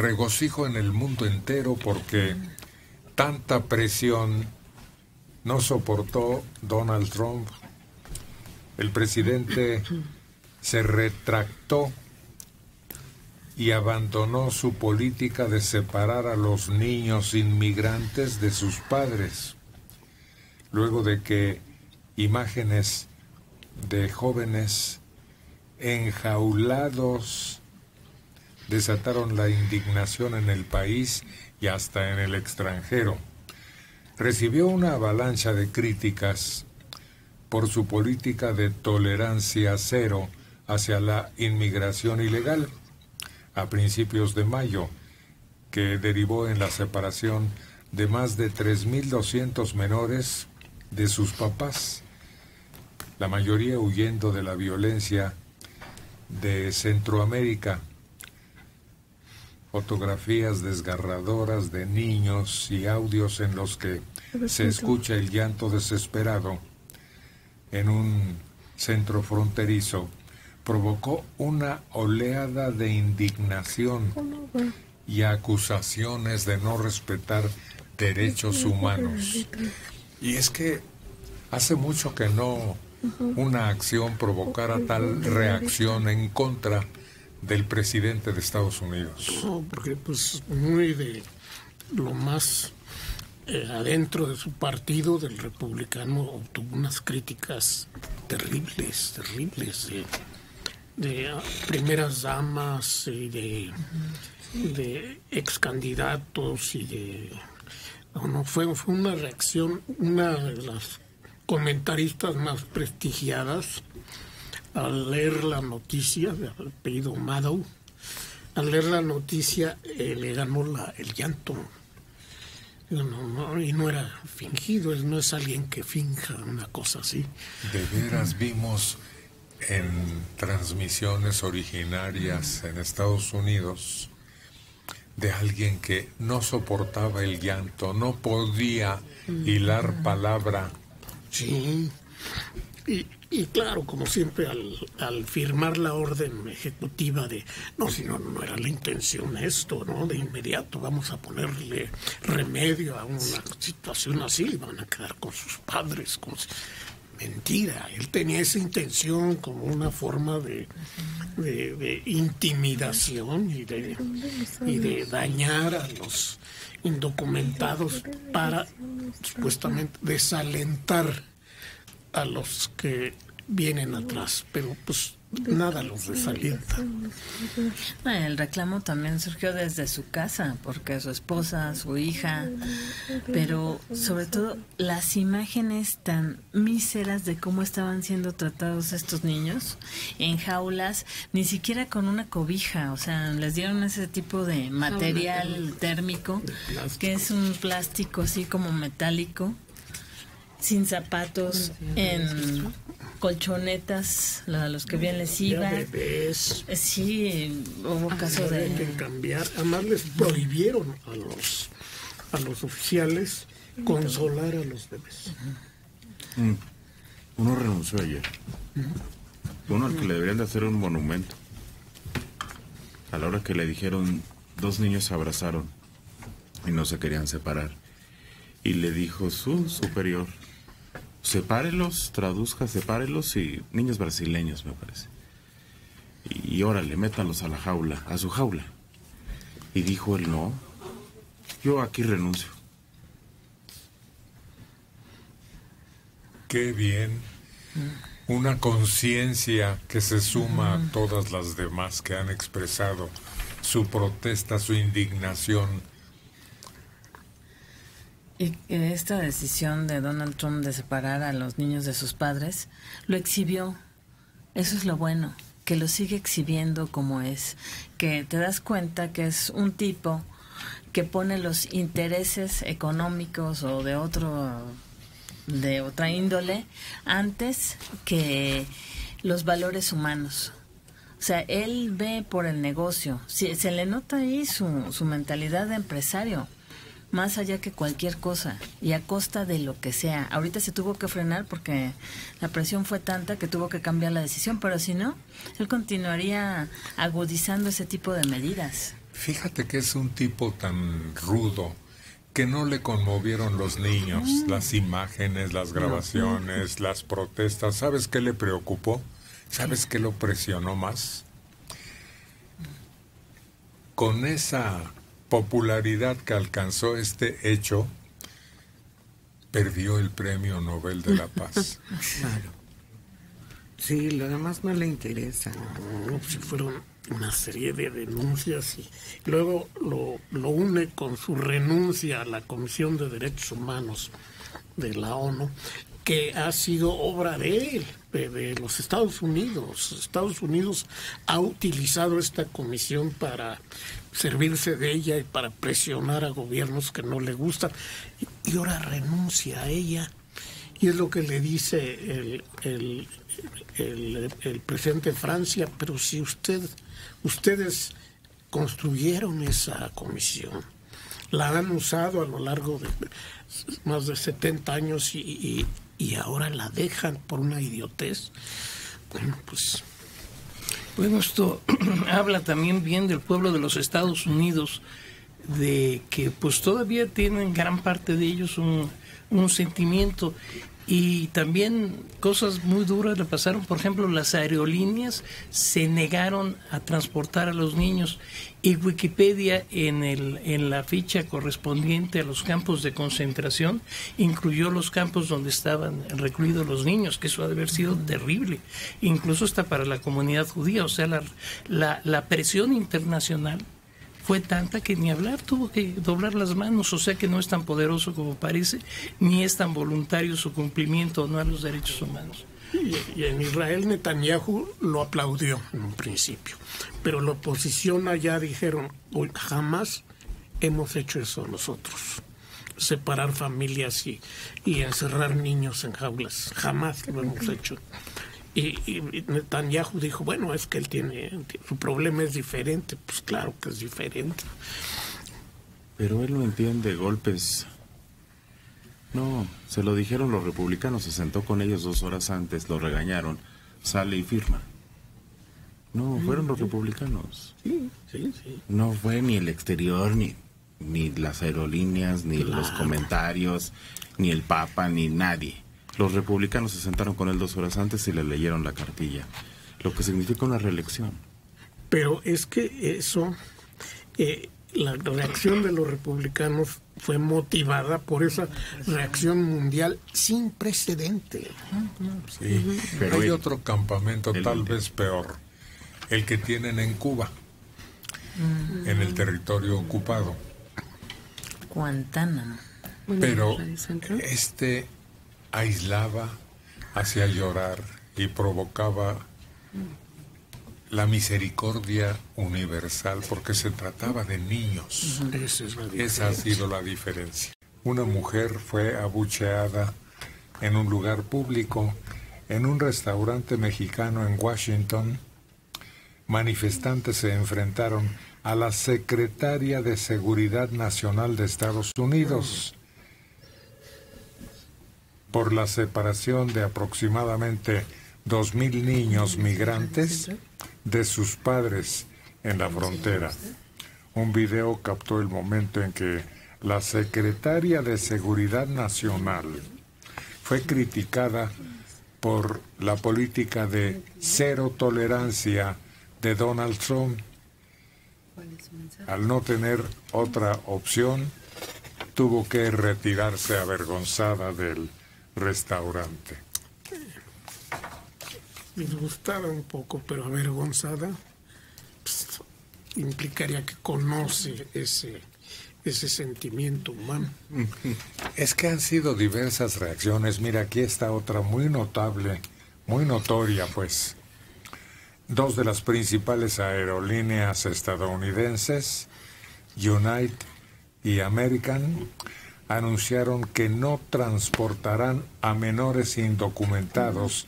regocijo en el mundo entero porque tanta presión no soportó Donald Trump. El presidente se retractó y abandonó su política de separar a los niños inmigrantes de sus padres, luego de que imágenes de jóvenes enjaulados desataron la indignación en el país y hasta en el extranjero. Recibió una avalancha de críticas por su política de tolerancia cero hacia la inmigración ilegal a principios de mayo, que derivó en la separación de más de 3.200 menores de sus papás, la mayoría huyendo de la violencia de Centroamérica. Fotografías desgarradoras de niños y audios en los que se escucha el llanto desesperado en un centro fronterizo provocó una oleada de indignación y acusaciones de no respetar derechos humanos. Y es que hace mucho que no una acción provocara tal reacción en contra del presidente de Estados Unidos. No, porque pues muy de lo más adentro de su partido, del republicano, obtuvo unas críticas terribles de primeras damas y de ex candidatos y de... No, fue una reacción, una de las comentaristas más prestigiadas, al leer la noticia, de apellido Maddow, al leer la noticia le ganó el llanto. Y no era fingido, no es alguien que finja una cosa así. De veras vimos en transmisiones originarias en Estados Unidos de alguien que no soportaba el llanto, no podía hilar palabra. Sí, y claro, como siempre, al firmar la orden ejecutiva de, si no era la intención esto, ¿no? De inmediato vamos a ponerle remedio a una situación así, van a quedar con sus padres, mentira, él tenía esa intención como una forma de intimidación y de dañar a los indocumentados para supuestamente desalentar a los que vienen atrás, pero pues nada los desalienta. El reclamo también surgió desde su casa, porque su esposa, su hija, pero sobre todo las imágenes tan míseras de cómo estaban siendo tratados estos niños en jaulas, ni siquiera con una cobija, o sea, les dieron ese tipo de material térmico, que es un plástico así como metálico, sin zapatos, en colchonetas, a los que bien les iba. Bebés. Sí, hubo caso de... Había que cambiar. Además les prohibieron a los oficiales consolar a los bebés. Uno renunció ayer. Uno al que le deberían de hacer un monumento. A la hora que le dijeron, 2 niños se abrazaron y no se querían separar. Y le dijo su superior, sepárelos, sepárelos, y niños brasileños, me parece. Y órale, métanlos a la jaula, a su jaula. Y dijo él, no, yo aquí renuncio. Qué bien. Una conciencia que se suma a todas las demás que han expresado su protesta, su indignación. Y esta decisión de Donald Trump de separar a los niños de sus padres lo exhibió. Eso es lo bueno, que lo sigue exhibiendo como es, que te das cuenta que es un tipo que pone los intereses económicos o de otra índole antes que los valores humanos. O sea, él ve por el negocio. Se le nota ahí su mentalidad de empresario, más allá que cualquier cosa, y a costa de lo que sea. Ahorita se tuvo que frenar porque la presión fue tanta que tuvo que cambiar la decisión, pero si no, él continuaría agudizando ese tipo de medidas. Fíjate que es un tipo tan rudo que no le conmovieron los niños, las imágenes, las grabaciones, las protestas. ¿Sabes qué le preocupó? ¿Sabes qué lo presionó más? Con esa popularidad que alcanzó este hecho, perdió el Premio Nobel de la Paz. Claro. Sí, lo demás no le interesa. No, si fueron una serie de denuncias y luego lo une con su renuncia a la Comisión de Derechos Humanos de la ONU, que ha sido obra de él, de los Estados Unidos. Estados Unidos ha utilizado esta comisión para servirse de ella y para presionar a gobiernos que no le gustan, y ahora renuncia a ella. Y es lo que le dice el presidente de Francia: pero si ustedes construyeron esa comisión, la han usado a lo largo de más de 70 años y ahora la dejan por una idiotez. Bueno, pues... Bueno, esto habla también bien del pueblo de los Estados Unidos, de que pues todavía tienen gran parte de ellos un sentimiento. Y también cosas muy duras le pasaron. Por ejemplo, las aerolíneas se negaron a transportar a los niños, y Wikipedia en la ficha correspondiente a los campos de concentración incluyó los campos donde estaban recluidos los niños, que eso ha de haber sido terrible, incluso hasta para la comunidad judía. O sea, la presión internacional fue tanta que ni hablar, tuvo que doblar las manos. O sea que no es tan poderoso como parece, ni es tan voluntario su cumplimiento o no a los derechos humanos. Y en Israel Netanyahu lo aplaudió en un principio, pero la oposición allá dijeron: jamás hemos hecho eso nosotros, separar familias y encerrar niños en jaulas, jamás lo hemos hecho. Y Netanyahu dijo: bueno, es que él su problema es diferente. Pues claro que es diferente. Pero él no entiende golpes. No, se lo dijeron los republicanos, se sentó con ellos 2 horas antes, lo regañaron, sale y firma. No, fueron los republicanos. Sí. No fue ni el exterior, ni las aerolíneas, ni los comentarios, ni el Papa, ni nadie. Los republicanos se sentaron con él 2 horas antes y le leyeron la cartilla, lo que significa una reelección. Pero es que eso, la reacción de los republicanos fue motivada por esa reacción mundial sin precedente. Sí, pero hay otro campamento tal vez peor, el que tienen en Cuba, en el territorio ocupado. Guantánamo. Pero aislaba, hacía llorar y provocaba la misericordia universal, porque se trataba de niños. Esa ha sido la diferencia. Una mujer fue abucheada en un lugar público, en un restaurante mexicano en Washington. Manifestantes se enfrentaron a la secretaria de Seguridad Nacional de Estados Unidos por la separación de aproximadamente 2,000 niños migrantes de sus padres en la frontera. Un video captó el momento en que la secretaria de Seguridad Nacional fue criticada por la política de cero tolerancia de Donald Trump. Al no tener otra opción, tuvo que retirarse avergonzada del restaurante. Disgustada un poco, pero avergonzada, pues, implicaría que conoce ese sentimiento humano. Es que han sido diversas reacciones. Mira, aquí está otra muy notable, muy notoria, pues. 2 de las principales aerolíneas estadounidenses, United y American, anunciaron que no transportarán a menores indocumentados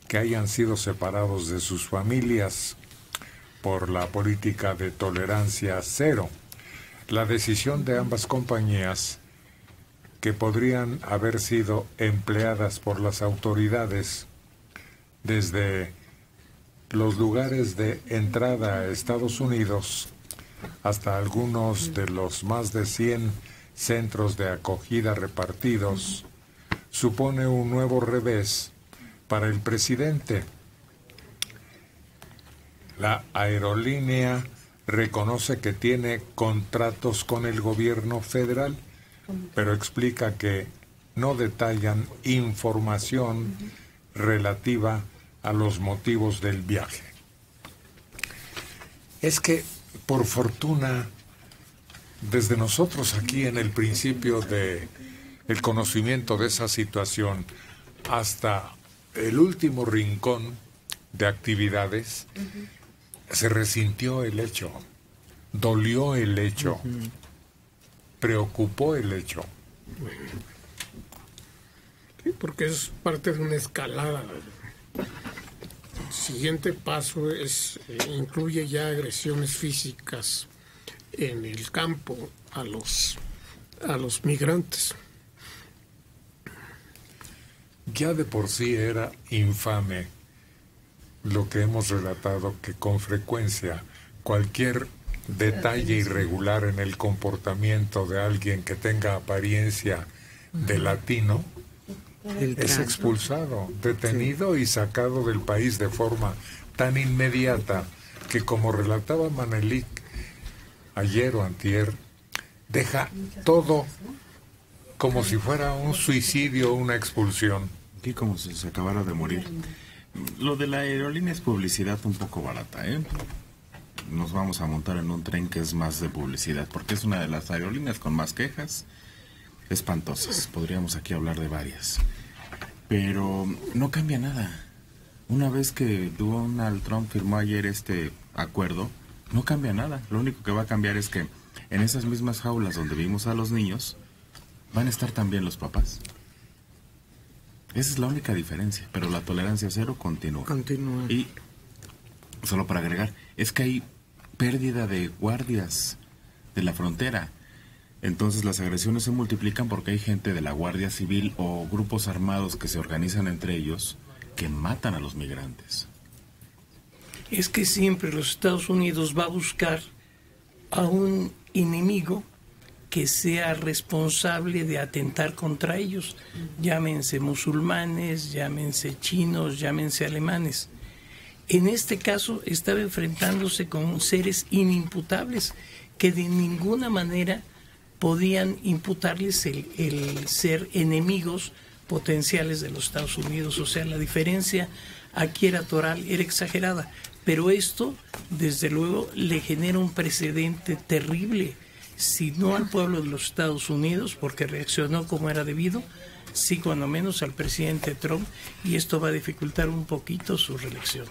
que hayan sido separados de sus familias por la política de tolerancia cero. La decisión de ambas compañías, que podrían haber sido empleadas por las autoridades desde los lugares de entrada a Estados Unidos hasta algunos de los más de 100 centros de acogida repartidos, supone un nuevo revés para el presidente. La aerolínea reconoce que tiene contratos con el gobierno federal, pero explica que no detallan información relativa a los motivos del viaje. Es que, por fortuna, desde nosotros aquí en el principio de el conocimiento de esa situación hasta el último rincón de actividades, se resintió el hecho, dolió el hecho, preocupó el hecho. Sí, porque es parte de una escalada. El siguiente paso incluye ya agresiones físicas en el campo a los migrantes. Ya de por sí era infame lo que hemos relatado, que con frecuencia cualquier detalle irregular en el comportamiento de alguien que tenga apariencia de latino es expulsado, detenido y sacado del país de forma tan inmediata que, como relataba Manelik ayer o antier, deja todo como si fuera un suicidio o una expulsión. Y como si se acabara de morir. Lo de la aerolínea es publicidad un poco barata, ¿eh? Nos vamos a montar en un tren que es más de publicidad, porque es una de las aerolíneas con más quejas espantosas. Podríamos aquí hablar de varias. Pero no cambia nada. Una vez que Donald Trump firmó ayer este acuerdo, no cambia nada. Lo único que va a cambiar es que en esas mismas jaulas donde vimos a los niños, van a estar también los papás. Esa es la única diferencia, pero la tolerancia cero continúa. Y, solo para agregar, es que hay pérdida de guardias de la frontera. Entonces las agresiones se multiplican porque hay gente de la Guardia Civil o grupos armados que se organizan entre ellos que matan a los migrantes. Es que siempre los Estados Unidos va a buscar a un enemigo que sea responsable de atentar contra ellos, llámense musulmanes, llámense chinos, llámense alemanes. En este caso estaba enfrentándose con seres inimputables que de ninguna manera podían imputarles el ser enemigos potenciales de los Estados Unidos. O sea, la diferencia aquí era total, era exagerada, pero esto desde luego le genera un precedente terrible, si no al pueblo de los Estados Unidos, porque reaccionó como era debido, sí cuando menos al presidente Trump, y esto va a dificultar un poquito su reelección.